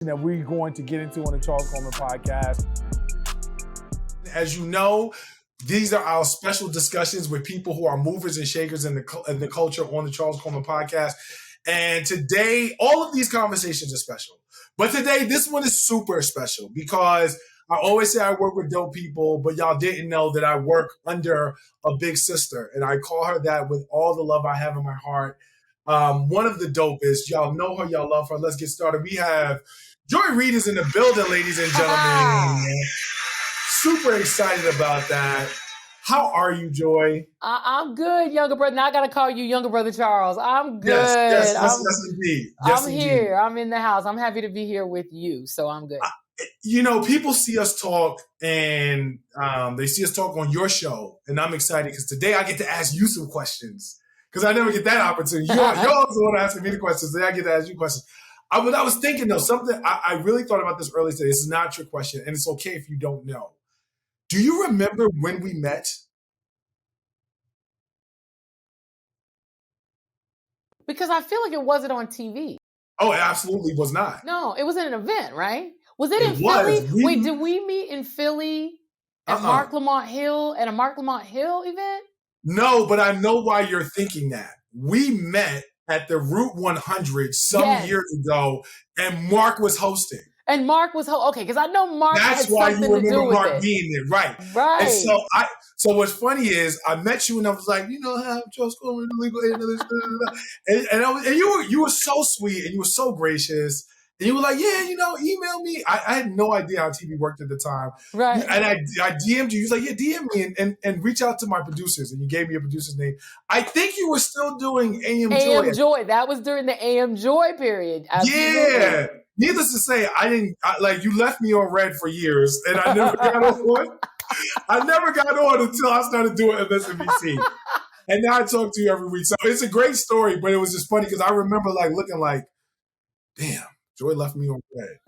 that we're going to get into on the Charles Coleman podcast. As you know, these are our special discussions with people who are movers and shakers in the culture on the Charles Coleman podcast. And today, all of these conversations are special. But today, this one is super special because I always say I work with dope people, but y'all didn't know that I work under a big sister. And I call her that with all the love I have in my heart. One of the dopest. Y'all know her. Y'all love her. Let's get started. We have Joy Reid is in the building, ladies and gentlemen. Super excited about that. How are you, Joy? I'm good, younger brother. Now I got to call you younger brother Charles. I'm good. Yes, indeed. Yes, I'm here. I'm in the house. I'm happy to be here with you, so I'm good. People see us talk and they see us talk on your show, and I'm excited because today I get to ask you some questions because I never get that opportunity. You're always the one asking me the questions. Today I get to ask you questions. I was thinking, though, something I really thought about this earlier today. This is not a trick question, and it's okay if you don't know. Do you remember when we met? Because I feel like it wasn't on TV. Oh, it absolutely was not. No, it was at an event, right? Was it in Philly? Wait, did we meet in Philly at Mark Lamont Hill at a Mark Lamont Hill event? No, but I know why you're thinking that. We met at the Route 100 some years ago, and Mark was hosting. And Mark was okay, because I know Mark That's had why something you remember to do with Mark it. being there, right? Right. And so what's funny is I met you and I was like, I'm Charles Coleman, legal aid, and you were so sweet and you were so gracious. And you were like, email me. I had no idea how TV worked at the time. Right. And I DM'd you. You was like, DM me and reach out to my producers. And you gave me your producer's name. I think you were still doing AM Joy. AM Joy. That was during the AM Joy period. Absolutely. Yeah. Needless to say, you left me on red for years, and I never got on. I never got on until I started doing MSNBC. And now I talk to you every week. So it's a great story, but it was just funny because I remember looking like, damn, Joy left me on red.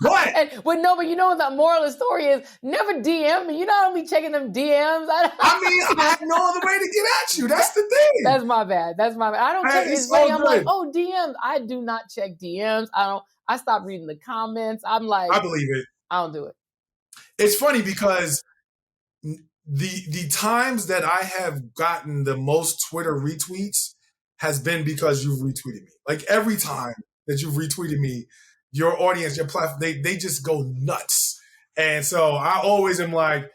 But you know what the moral of the story is? Never DM me. You know I don't be checking them DMs. I have no other way to get at you. That's the thing. That's my bad. I don't check it. I'm like, DMs. I do not check DMs. I stopped reading the comments. I'm like, I believe it. I don't do it. It's funny because the times that I have gotten the most Twitter retweets has been because you've retweeted me. Like every time that you've retweeted me, your audience, your platform, they just go nuts. And so I always am like,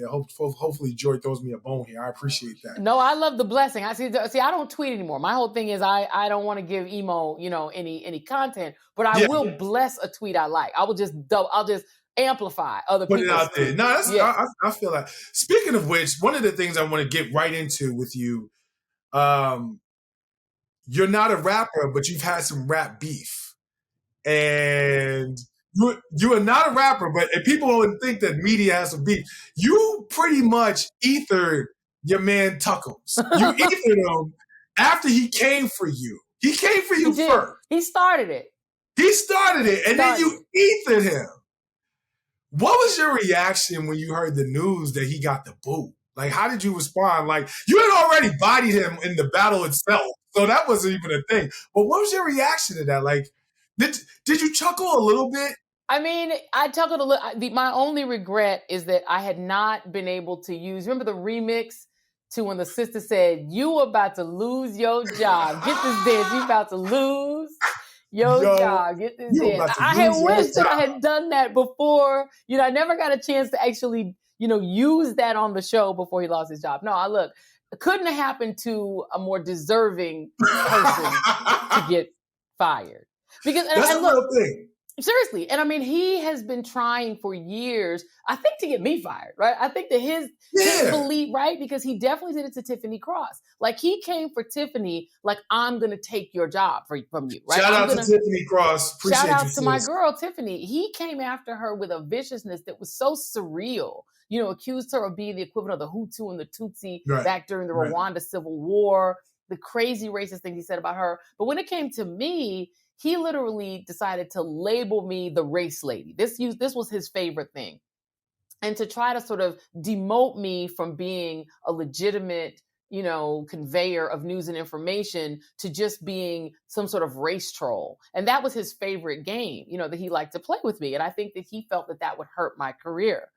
hopefully Joy throws me a bone here. I appreciate that. No, I love the blessing. I see. I don't tweet anymore. My whole thing is I don't want to give emo, any content, but I will bless a tweet I like. I'll just amplify other people. Put it out there. No, I feel that. Speaking of which, one of the things I want to get right into with you, you're not a rapper, but you've had some rap beef. And you are not a rapper, but if people would think that media has some beef, you pretty much ethered your man Tuckles. You ethered him after he came for you. He came for you first. He started it. And then you ethered him. What was your reaction when you heard the news that he got the boot? Like, how did you respond? Like, you had already bodied him in the battle itself, so that wasn't even a thing. But what was your reaction to that? Like, did you chuckle a little bit? I mean, I chuckled a little. My only regret is that I had not been able to use, remember the remix to when the sister said, "You about to lose your job. Get this dance. You about to lose your job. Get this dance." I had wished that I had done that before. I never got a chance to actually, use that on the show before he lost his job. No, it couldn't have happened to a more deserving person to get fired. Because that's a real thing. Seriously. And I mean, he has been trying for years, I think, to get me fired, right? I think that his belief, right? Because he definitely did it to Tiffany Cross. Like, he came for Tiffany, like, I'm going to take your job from you, right? Shout out to Tiffany Cross. Appreciate you. Shout out to my girl, Tiffany. He came after her with a viciousness that was so surreal. Accused her of being the equivalent of the Hutu and the Tutsi back during the Rwanda Civil War, the crazy racist things he said about her. But when it came to me, he literally decided to label me the race lady. This was his favorite thing. And to try to sort of demote me from being a legitimate conveyor of news and information to just being some sort of race troll. And that was his favorite game, that he liked to play with me. And I think that he felt that that would hurt my career.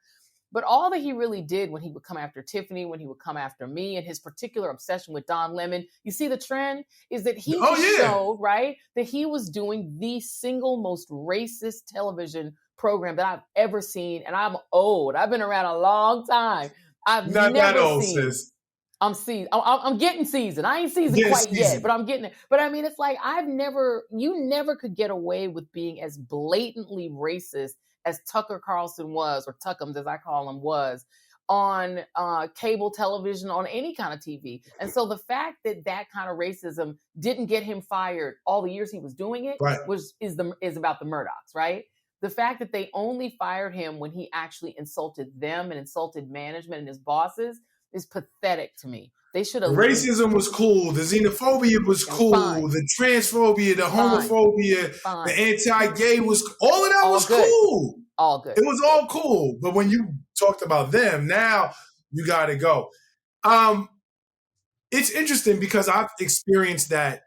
But all that he really did when he would come after Tiffany, when he would come after me, and his particular obsession with Don Lemon, you see the trend is that he showed, right, that he was doing the single most racist television program that I've ever seen. And I'm old. I've been around a long time. I've Not never that old, seen. sis. I'm getting seasoned. I ain't seasoned quite yet, but I'm getting it. But I mean, it's like you never could get away with being as blatantly racist as Tucker Carlson was, or Tuckums as I call him was, on cable television, on any kind of TV. And so the fact that that kind of racism didn't get him fired all the years he was doing it is about the Murdochs, right? The fact that they only fired him when he actually insulted them and insulted management and his bosses is pathetic to me. They should have. Racism was cool. The xenophobia was cool. The transphobia, the homophobia, the anti-gay was, all of that was cool. All good. It was all cool. But when you talked about them, now you got to go. It's interesting because I've experienced that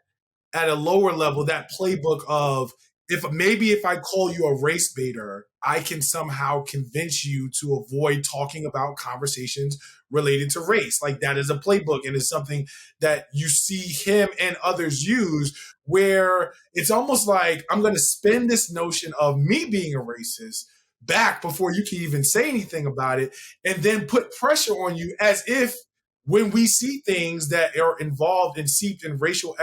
at a lower level, that playbook of, if I call you a race baiter, I can somehow convince you to avoid talking about conversations related to race. Like, that is a playbook, and it's something that you see him and others use, where it's almost like, I'm going to spin this notion of me being a racist back before you can even say anything about it, and then put pressure on you as if when we see things that are involved and seeped in racial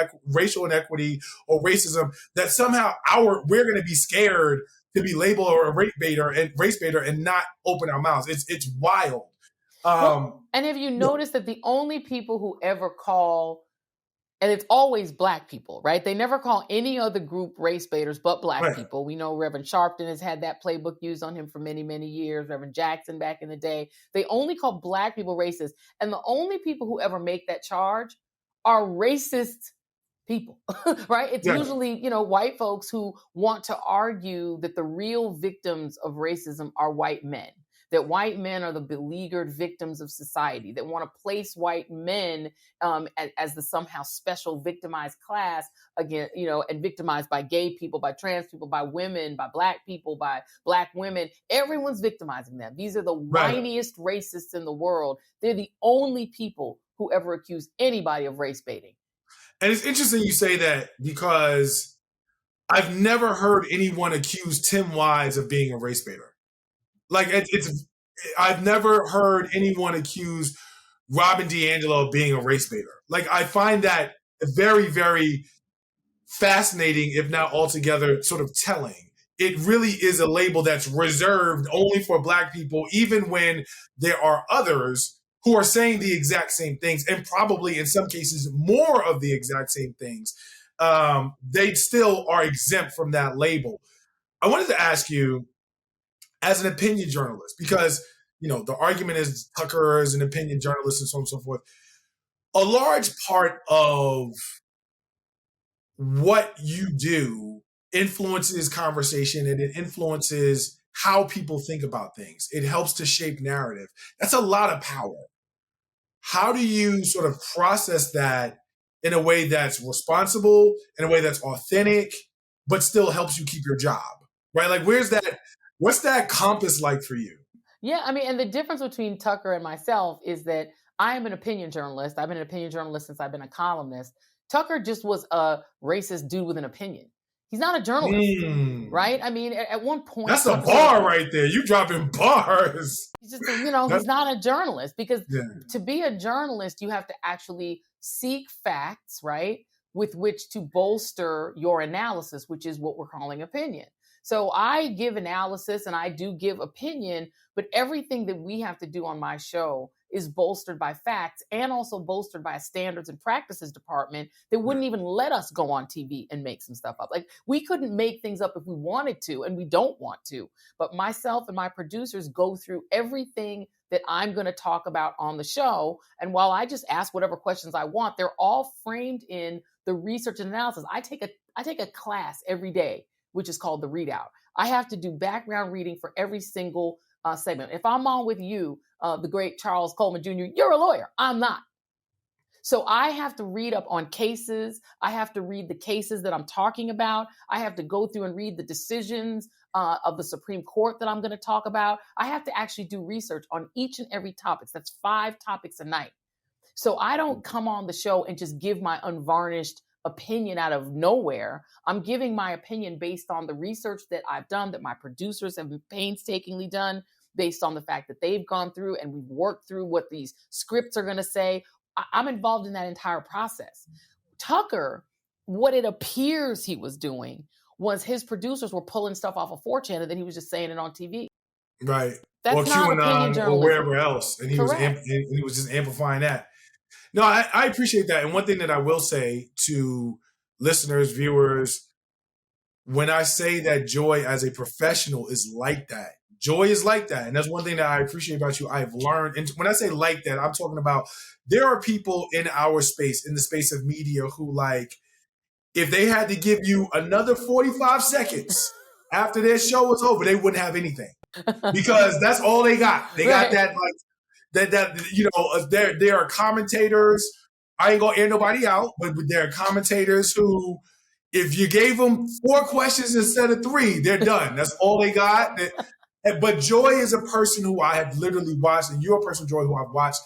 inequity or racism, that somehow we're going to be scared to be labeled or a race baiter and not open our mouths. It's wild. And have you noticed that the only people who ever call, and it's always Black people, right? They never call any other group race baiters but Black people. We know Reverend Sharpton has had that playbook used on him for many, many years. Reverend Jackson back in the day. They only call Black people racist. And the only people who ever make that charge are racist people, right? It's usually, white folks who want to argue that the real victims of racism are white men. That white men are the beleaguered victims of society, that want to place white men as the somehow special victimized class, again, and victimized by gay people, by trans people, by women, by Black people, by Black women. Everyone's victimizing them. These are the whiniest racists in the world. They're the only people who ever accuse anybody of race baiting. And it's interesting you say that, because I've never heard anyone accuse Tim Wise of being a race baiter. Like, I've never heard anyone accuse Robin DiAngelo of being a race baiter. Like, I find that very, very fascinating, if not altogether sort of telling. It really is a label that's reserved only for Black people, even when there are others who are saying the exact same things, and probably in some cases more of the exact same things. They still are exempt from that label. I wanted to ask you, as an opinion journalist, because, the argument is Tucker is an opinion journalist and so on and so forth. A large part of what you do influences conversation, and it influences how people think about things. It helps to shape narrative. That's a lot of power. How do you sort of process that in a way that's responsible, in a way that's authentic, but still helps you keep your job, right? Like, what's that compass like for you? Yeah, I mean, and the difference between Tucker and myself is that I am an opinion journalist. I've been an opinion journalist since I've been a columnist. Tucker just was a racist dude with an opinion. He's not a journalist, right? I mean, at one point... That's a bar right there. You dropping bars. He's just, he's not a journalist, because to be a journalist, you have to actually seek facts, right, with which to bolster your analysis, which is what we're calling opinion. So I give analysis and I do give opinion, but everything that we have to do on my show is bolstered by facts and also bolstered by a standards and practices department that wouldn't even let us go on TV and make some stuff up. Like, we couldn't make things up if we wanted to, and we don't want to. But myself and my producers go through everything that I'm going to talk about on the show. And while I just ask whatever questions I want, they're all framed in the research and analysis. I take a class every day, which is called the Readout. I have to do background reading for every single segment. If I'm on with you, the great Charles Coleman Jr., you're a lawyer. I'm not. So I have to read up on cases. I have to read the cases that I'm talking about. I have to go through and read the decisions of the Supreme Court that I'm going to talk about. I have to actually do research on each and every topic. That's 5 topics a night. So I don't come on the show and just give my unvarnished opinion out of nowhere. I'm giving my opinion based on the research that I've done, that my producers have painstakingly done, based on the fact that they've gone through and we've worked through what these scripts are going to say. I'm involved in that entire process. Tucker, what it appears he was doing was his producers were pulling stuff off of 4chan and then he was just saying it on TV. Right. That's or not opinion QAnon journalism. or wherever else. And he Correct. was just amplifying that. No, I appreciate that. And one thing that I will say to listeners, viewers, when I say that Joy as a professional is like that, Joy is like that. And that's one thing that I appreciate about you. I've learned. And when I say like that, I'm talking about there are people in our space, in the space of media, who, like, if they had to give you another 45 seconds after their show was over, they wouldn't have anything. Because that's all they got. They got that, like, that there are commentators. I ain't gonna air nobody out, but there are commentators who, if you gave them 4 questions instead of 3, they're done. That's all they got. But Joy is a person who I have literally watched, and you're a person, Joy, who I've watched,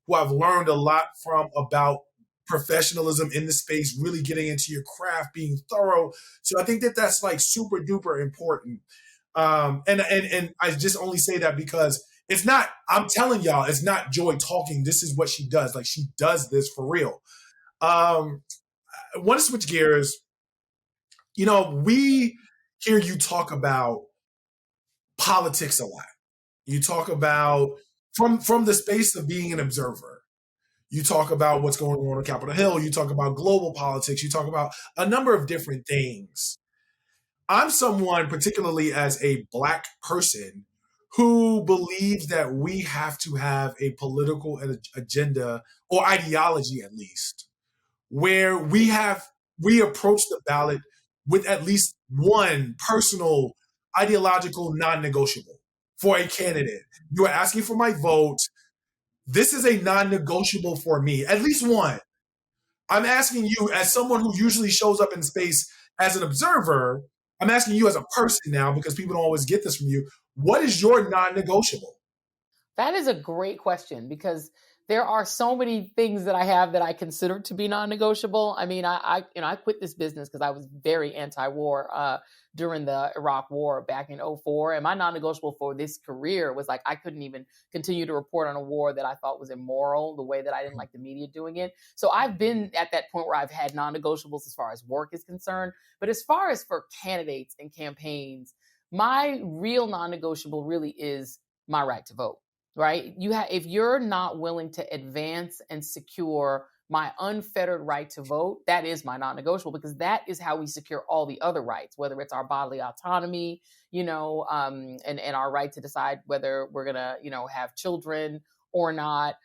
who I've learned a lot from about professionalism in the space, really getting into your craft, being thorough. So I think that that's like super duper important. And I just only say that because it's not, I'm telling y'all, it's not Joy talking. This is what she does. Like, she does this for real. I want to switch gears. You know, we hear you talk about politics a lot. You talk about from the space of being an observer. You talk about what's going on Capitol Hill. You talk about global politics. You talk about a number of different things. I'm someone, particularly as a Black person, who believes that we have to have a political agenda, or ideology at least, where we approach the ballot with at least one personal ideological non-negotiable for a candidate. You are asking for my vote. This is a non-negotiable for me, at least one. I'm asking you, as someone who usually shows up in space as an observer, I'm asking you as a person now, because people don't always get this from you. What is your non-negotiable? That is a great question, because there are so many things that I have that I consider to be non-negotiable. I mean, I quit this business because I was very anti-war during the Iraq War back in 2004. And my non-negotiable for this career was, like, I couldn't even continue to report on a war that I thought was immoral, the way that I didn't like the media doing it. So I've been at that point where I've had non-negotiables as far as work is concerned. But as far as for candidates and campaigns, my real non-negotiable really is my right to vote. Right? If you're not willing to advance and secure my unfettered right to vote, that is my non-negotiable, because that is how we secure all the other rights, whether it's our bodily autonomy, and our right to decide whether we're gonna, have children or not.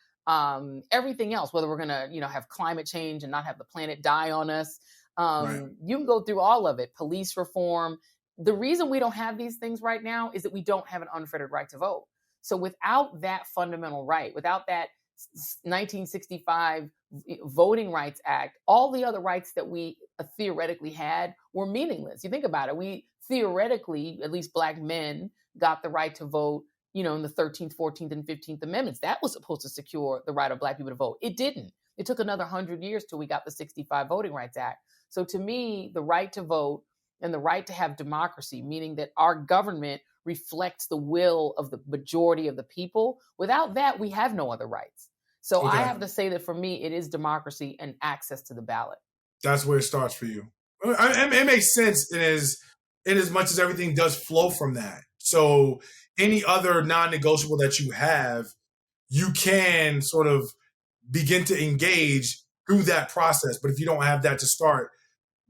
Everything else, whether we're gonna, have climate change and not have the planet die on us. Right. You can go through all of it. Police reform. The reason we don't have these things right now is that we don't have an unfettered right to vote. So without that fundamental right, without that 1965 Voting Rights Act, all the other rights that we theoretically had were meaningless. You think about it. We theoretically, at least Black men, got the right to vote, in the 13th, 14th, and 15th Amendments. That was supposed to secure the right of Black people to vote. It didn't. It took another 100 years till we got the 65 Voting Rights Act. So to me, the right to vote and the right to have democracy, meaning that our government reflects the will of the majority of the people. Without that, we have no other rights. So Okay. I have to say that for me, it is democracy and access to the ballot. That's where it starts for you. It makes sense in as much as everything does flow from that. So any other non-negotiable that you have, you can sort of begin to engage through that process. But if you don't have that to start,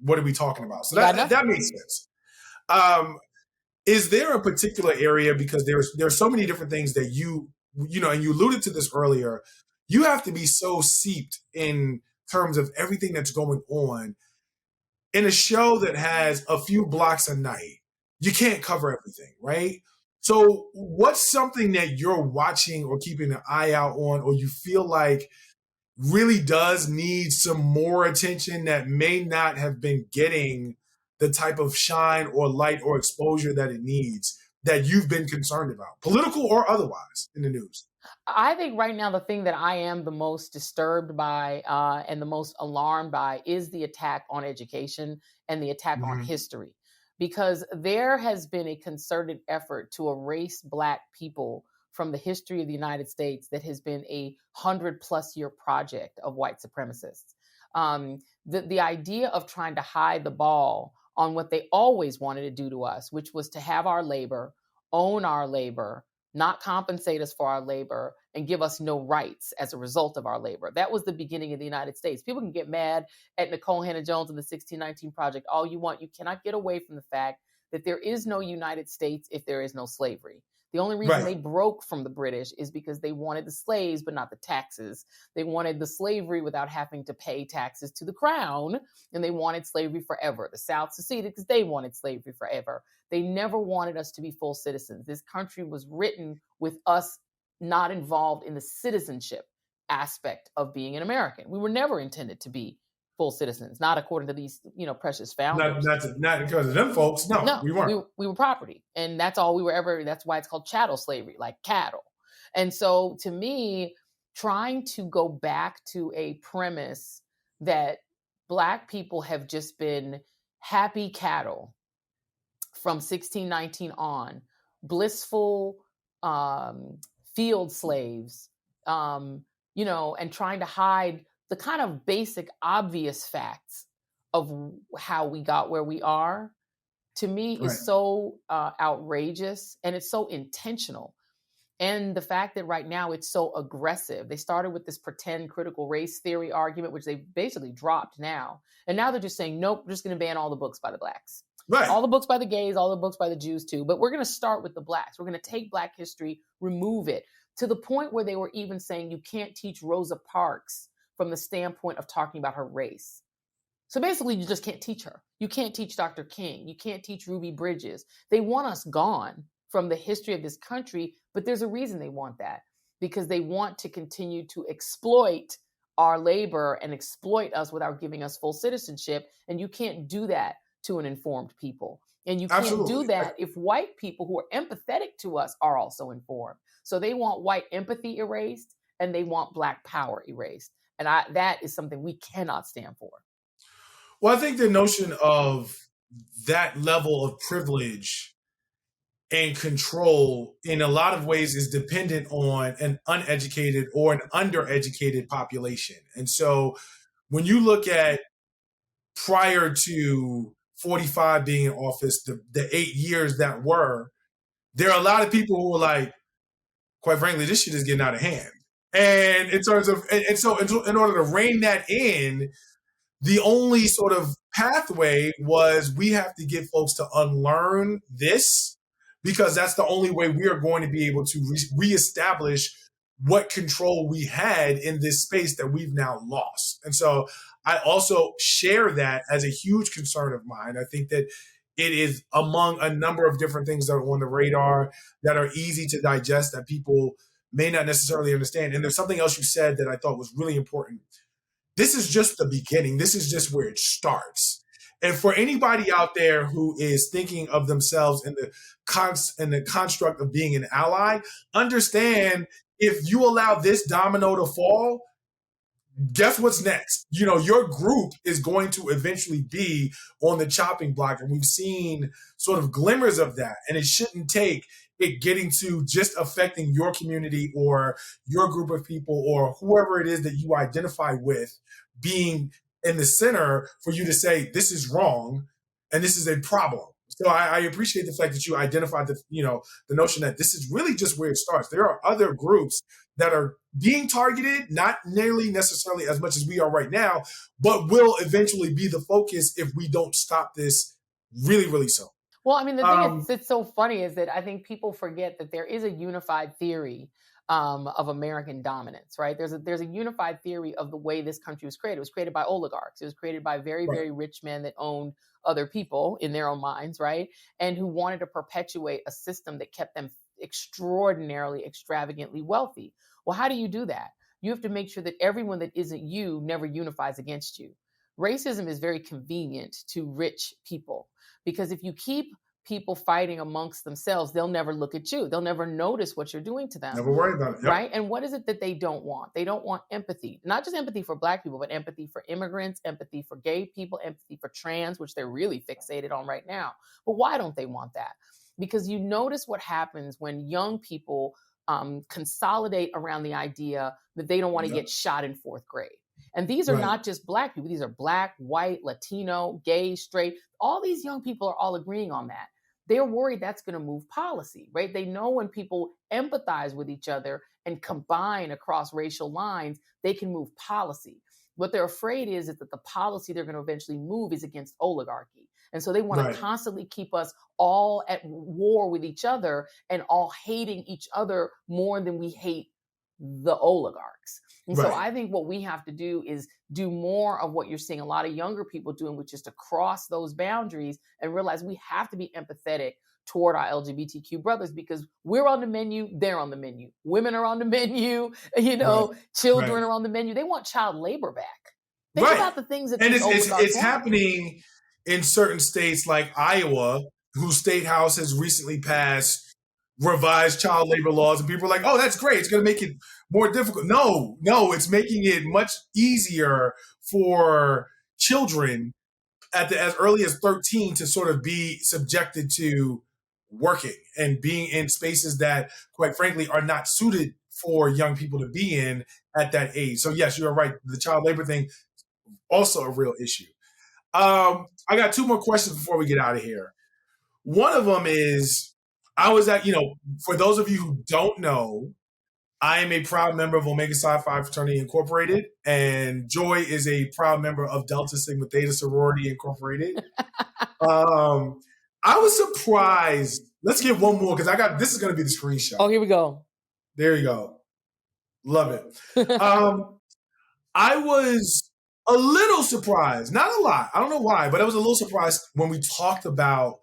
what are we talking about? So that makes sense. Is there a particular area, because there's so many different things that and you alluded to this earlier, you have to be so seeped in terms of everything that's going on in a show that has a few blocks a night. You can't cover everything, right? So what's something that you're watching or keeping an eye out on, or you feel like really does need some more attention that may not have been getting the type of shine or light or exposure that it needs, that you've been concerned about, political or otherwise, in the news? I think right now the thing that I am the most disturbed by and the most alarmed by is the attack on education and the attack on history, because there has been a concerted effort to erase Black people from the history of the United States that has been a 100+ year project of white supremacists. The idea of trying to hide the ball on what they always wanted to do to us, which was to have our labor, own our labor, not compensate us for our labor, and give us no rights as a result of our labor. That was the beginning of the United States. People can get mad at Nicole Hannah-Jones and the 1619 Project all you want. You cannot get away from the fact that there is no United States if there is no slavery. The only reason they broke from the British is because they wanted the slaves, but not the taxes. They wanted the slavery without having to pay taxes to the crown, and they wanted slavery forever. The South seceded because they wanted slavery forever. They never wanted us to be full citizens. This country was written with us not involved in the citizenship aspect of being an American. We were never intended to be full citizens, not according to these, precious founders. Not because of them folks. No, we weren't. We were property, and that's all we were ever. That's why it's called chattel slavery, like cattle. And so, to me, trying to go back to a premise that Black people have just been happy cattle from 1619 on, blissful field slaves, and trying to hide the kind of basic, obvious facts of how we got where we are, to me, is so outrageous, and it's so intentional. And the fact that right now it's so aggressive. They started with this pretend critical race theory argument, which they basically dropped now. And now they're just saying, nope, we're just going to ban all the books by the Blacks. Right. All the books by the gays, all the books by the Jews too. But we're going to start with the Blacks. We're going to take Black history, remove it, to the point where they were even saying you can't teach Rosa Parks from the standpoint of talking about her race. So basically, you just can't teach her. You can't teach Dr. King. You can't teach Ruby Bridges. They want us gone from the history of this country, but there's a reason they want that, because they want to continue to exploit our labor and exploit us without giving us full citizenship. And you can't do that to an informed people. And you can't do that if white people who are empathetic to us are also informed. So they want white empathy erased, and they want Black power erased. And that is something we cannot stand for. Well, I think the notion of that level of privilege and control in a lot of ways is dependent on an uneducated or an undereducated population. And so when you look at prior to 45 being in office, the 8 years that were, there are a lot of people who were like, quite frankly, this shit is getting out of hand. And in terms of, and so in order to rein that in, the only sort of pathway was we have to get folks to unlearn this, because that's the only way we are going to be able to reestablish what control we had in this space that we've now lost. And so I also share that as a huge concern of mine. I think that it is among a number of different things that are on the radar that are easy to digest that people may not necessarily understand. And there's something else you said that I thought was really important. This is just the beginning. This is just where it starts. And for anybody out there who is thinking of themselves in the construct of being an ally, understand if you allow this domino to fall, guess what's next? Your group is going to eventually be on the chopping block. And we've seen sort of glimmers of that. And it shouldn't take it getting to just affecting your community or your group of people or whoever it is that you identify with being in the center for you to say, this is wrong and this is a problem. So I appreciate the fact that you identified the notion that this is really just where it starts. There are other groups that are being targeted, not nearly necessarily as much as we are right now, but will eventually be the focus if we don't stop this really, really soon. Well, I mean, the thing that's so funny is that I think people forget that there is a unified theory of American dominance, right? There's a unified theory of the way this country was created. It was created by oligarchs. It was created by very, very rich men that owned other people in their own minds, right? And who wanted to perpetuate a system that kept them extraordinarily, extravagantly wealthy. Well, how do you do that? you have to make sure that everyone that isn't you never unifies against you. Racism is very convenient to rich people, because if you keep people fighting amongst themselves, they'll never look at you. They'll never notice what you're doing to them. Never worry about it. Yep. Right? And what is it that they don't want? They don't want empathy. Not just empathy for Black people, but empathy for immigrants, empathy for gay people, empathy for trans, which they're really fixated on right now. But why don't they want that? Because you notice what happens when young people consolidate around the idea that they don't want to get shot in 4th grade. And these are not just Black people. These are Black, white, Latino, gay, straight. All these young people are all agreeing on that. They're worried that's going to move policy, right? They know when people empathize with each other and combine across racial lines, they can move policy. What they're afraid is that the policy they're going to eventually move is against oligarchy. And so they want to constantly keep us all at war with each other and all hating each other more than we hate the oligarchs. And so I think what we have to do is do more of what you're seeing a lot of younger people doing, which is to cross those boundaries and realize we have to be empathetic toward our LGBTQ brothers, because we're on the menu, they're on the menu. Women are on the menu, children are on the menu. They want child labor back. Think about the things that it's happening in certain states like Iowa, whose state house has recently passed revised child labor laws, and people are like, oh, that's great. It's going to make it more difficult. No, it's making it much easier for children as early as 13 to sort of be subjected to working and being in spaces that, quite frankly, are not suited for young people to be in at that age. So yes, you're right. The child labor thing, also a real issue. I got 2 more questions before we get out of here. One of them is, I was at, for those of you who don't know, I am a proud member of Omega Psi Phi Fraternity Incorporated, and Joy is a proud member of Delta Sigma Theta Sorority Incorporated. I was surprised. Let's get one more, because this is going to be the screenshot. Oh, here we go. There you go. Love it. I was a little surprised, not a lot. I don't know why, but I was a little surprised when we talked about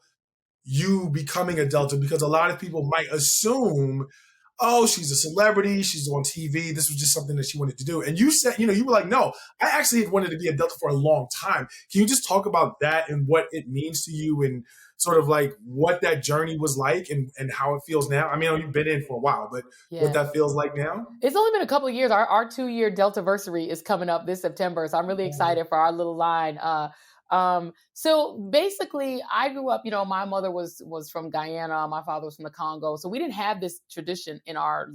you becoming a Delta, because a lot of people might assume, oh, she's a celebrity, she's on TV, this was just something that she wanted to do. And you said, you were like, no, I actually had wanted to be a Delta for a long time. Can you just talk about that and what it means to you, and sort of like what that journey was like and how it feels now? I mean, you've been in for a while, but what that feels like now? It's only been a couple of years. Our 2-year Deltaversary is coming up this September, so I'm really excited for our little line. So basically I grew up, my mother was from Guyana. My father was from the Congo. So we didn't have this tradition in our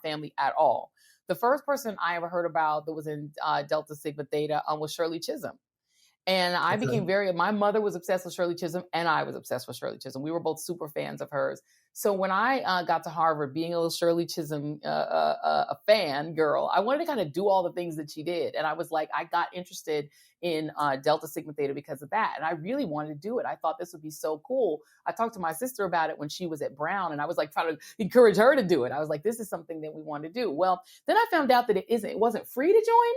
family at all. The first person I ever heard about that was in Delta Sigma Theta was Shirley Chisholm. And I became my mother was obsessed with Shirley Chisholm, and I was obsessed with Shirley Chisholm. We were both super fans of hers. So when I got to Harvard, being a little Shirley Chisholm a fan girl, I wanted to kind of do all the things that she did. And I was like, I got interested in Delta Sigma Theta because of that. And I really wanted to do it. I thought this would be so cool. I talked to my sister about it when she was at Brown, and I was like trying to encourage her to do it. I was like, this is something that we want to do. Well, then I found out that it wasn't free to join.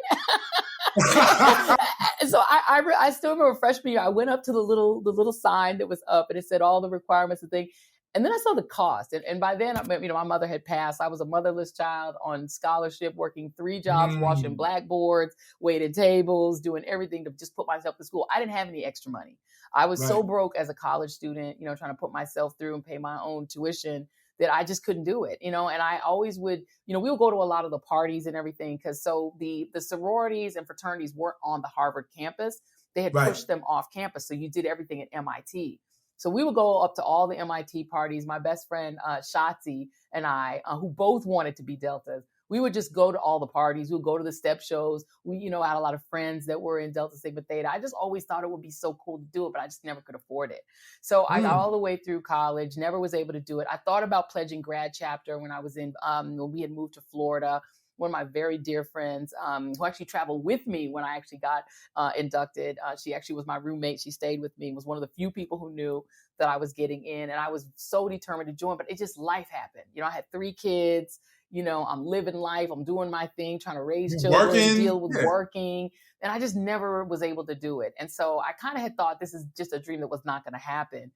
So I still remember freshman year, I went up to the little sign that was up, and it said all the requirements and things. And then I saw the cost. And by then, my mother had passed. I was a motherless child on scholarship, working 3 jobs, washing blackboards, waiting tables, doing everything to just put myself to school. I didn't have any extra money. I was so broke as a college student, trying to put myself through and pay my own tuition, that I just couldn't do it, and I always would, we would go to a lot of the parties and everything, because so the sororities and fraternities weren't on the Harvard campus. They had pushed them off campus. So you did everything at MIT. So we would go up to all the MIT parties. My best friend, Shotzi, and I, who both wanted to be Deltas, we would just go to all the parties. We would go to the step shows. We, had a lot of friends that were in Delta Sigma Theta. I just always thought it would be so cool to do it, but I just never could afford it. So I got all the way through college, never was able to do it. I thought about pledging grad chapter when I was when we had moved to Florida. One of my very dear friends who actually traveled with me when I actually got inducted. She actually was my roommate. She stayed with me, was one of the few people who knew that I was getting in. And I was so determined to join, but it just, life happened. I had 3 kids, I'm living life. I'm doing my thing, trying to raise children, deal with working. And I just never was able to do it. And so I kind of had thought this is just a dream that was not going to happen.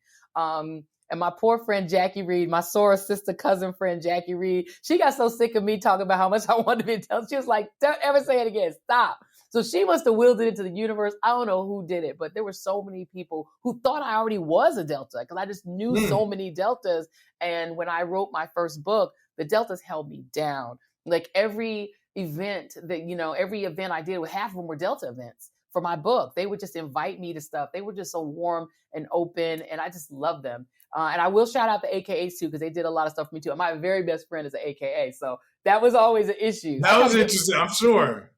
And And my poor friend Jackie Reid, my soror sister cousin friend Jackie Reid, she got so sick of me talking about how much I wanted to be a Delta. She was like, don't ever say it again. Stop. So she must have willed it into the universe. I don't know who did it, but there were so many people who thought I already was a Delta because I just knew so many Deltas. And when I wrote my first book, the Deltas held me down. Like every event I did, half of them were Delta events for my book. They would just invite me to stuff. They were just so warm and open, and I just love them. And I will shout out the AKAs too, because they did a lot of stuff for me too. My very best friend is an AKA, so that was always an issue. That was interesting, I'm sure.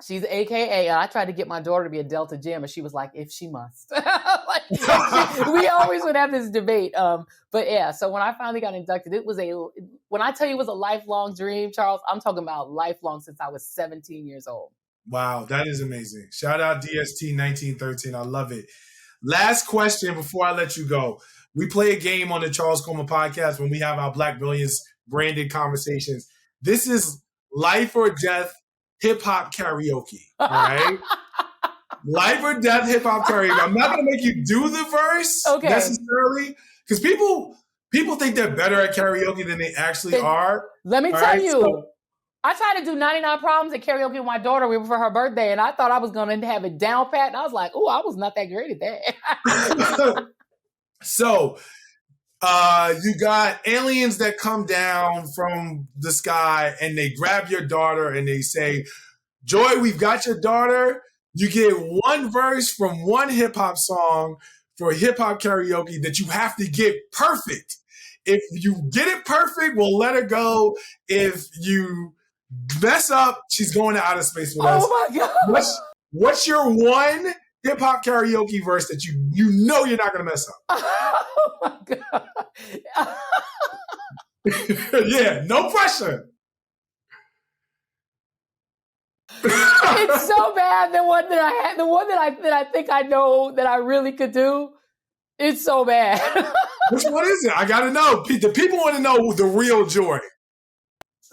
She's an AKA, and I tried to get my daughter to be a Delta Gym, and she was like, if she must. We always would have this debate. But yeah, so when I finally got inducted, when I tell you it was a lifelong dream, Charles, I'm talking about lifelong since I was 17 years old. Wow, that is amazing. Shout out DST 1913. I love it. Last question before I let you go. We play a game on the Charles Coleman podcast when we have our Black Brilliance branded conversations. This is life or death hip-hop karaoke, all right? Life or death hip-hop karaoke. I'm not going to make you do the verse necessarily, because people think they're better at karaoke than they actually are. Let me tell you, I tried to do 99 Problems at karaoke with my daughter for her birthday, and I thought I was going to have it down pat, and I was like, oh, I was not that great at that. So you got aliens that come down from the sky and they grab your daughter and they say, Joy, we've got your daughter. You get one verse from one hip hop song for hip hop karaoke that you have to get perfect. If you get it perfect, we'll let her go. If you mess up, she's going to outer space with us. Oh my God. What's your one hip hop karaoke verse that you know you're not going to mess up? Oh my God. Yeah, no pressure. It's so bad. The one that I think I know that I really could do. It's so bad. Which one is it? I got to know. The people want to know the real Joy.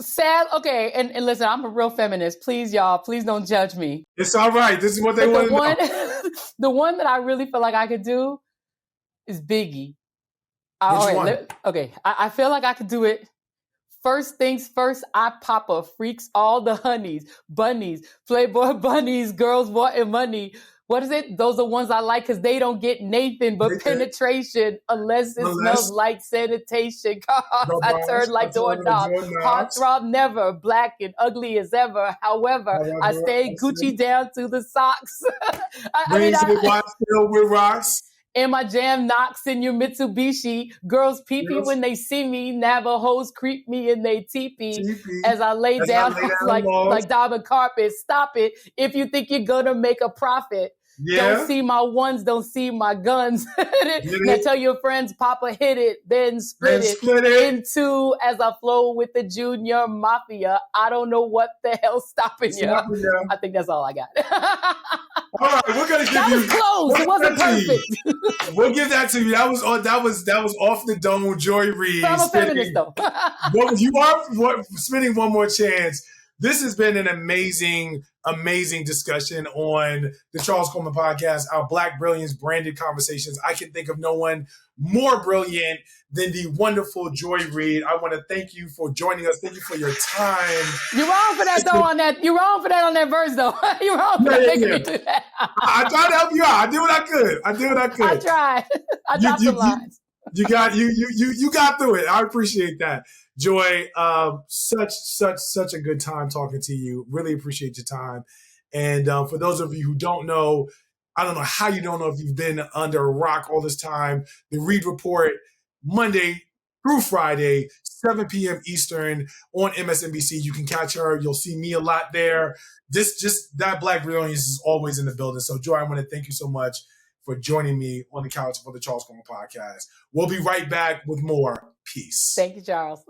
Sad. Okay, and listen, I'm a real feminist. Please, y'all, please don't judge me. It's all right. This is what they want to know. The one that I really feel like I could do is Biggie. I feel like I could do it. First things first, I papa freaks all the honeys, bunnies, Playboy bunnies, girls wanting money. What is it? Those are ones I like because they don't get Nathan but penetration unless it smells like sanitation. I turn like doorknob. Heartthrob never, black and ugly as ever. However, I stay Gucci down to the socks. Filled with rocks. And my jam knocks in your Mitsubishi. Girls pee-pee when they see me. Navajos creep me in they teepee. As I lay down like diamond carpet. Stop it if you think you're going to make a profit. Yeah. Don't see my ones, don't see my guns. Now tell your friends, Papa hit it, then split it into as I flow with the junior mafia. I don't know what the hell's stopping you. I think that's all I got. All right, we're gonna give you. Close. It wasn't perfect. We'll give that to you. That was off the dome. Joy Reid. I'm a feminist though. You are spinning one more chance. This has been an amazing discussion on the Charles Coleman podcast, our Black Brilliance branded conversations. I can think of no one more brilliant than the wonderful Joy Reid. I want to thank you for joining us. Thank you for your time. You're wrong for that, though, on that. You're wrong for that on that verse, though. You're wrong for making me do that. I tried to help you out. I did what I could. I tried. I dropped some lines. You got through it. I appreciate that. Joy, such a good time talking to you. Really appreciate your time. And for those of you who don't know, I don't know how you don't know if you've been under a rock all this time. The Reid Report, Monday through Friday, 7 p.m. Eastern on MSNBC. You can catch her. You'll see me a lot there. That Black Brilliance is always in the building. So, Joy, I want to thank you so much for joining me on the couch for the Charles Coleman podcast. We'll be right back with more. Peace. Thank you, Charles.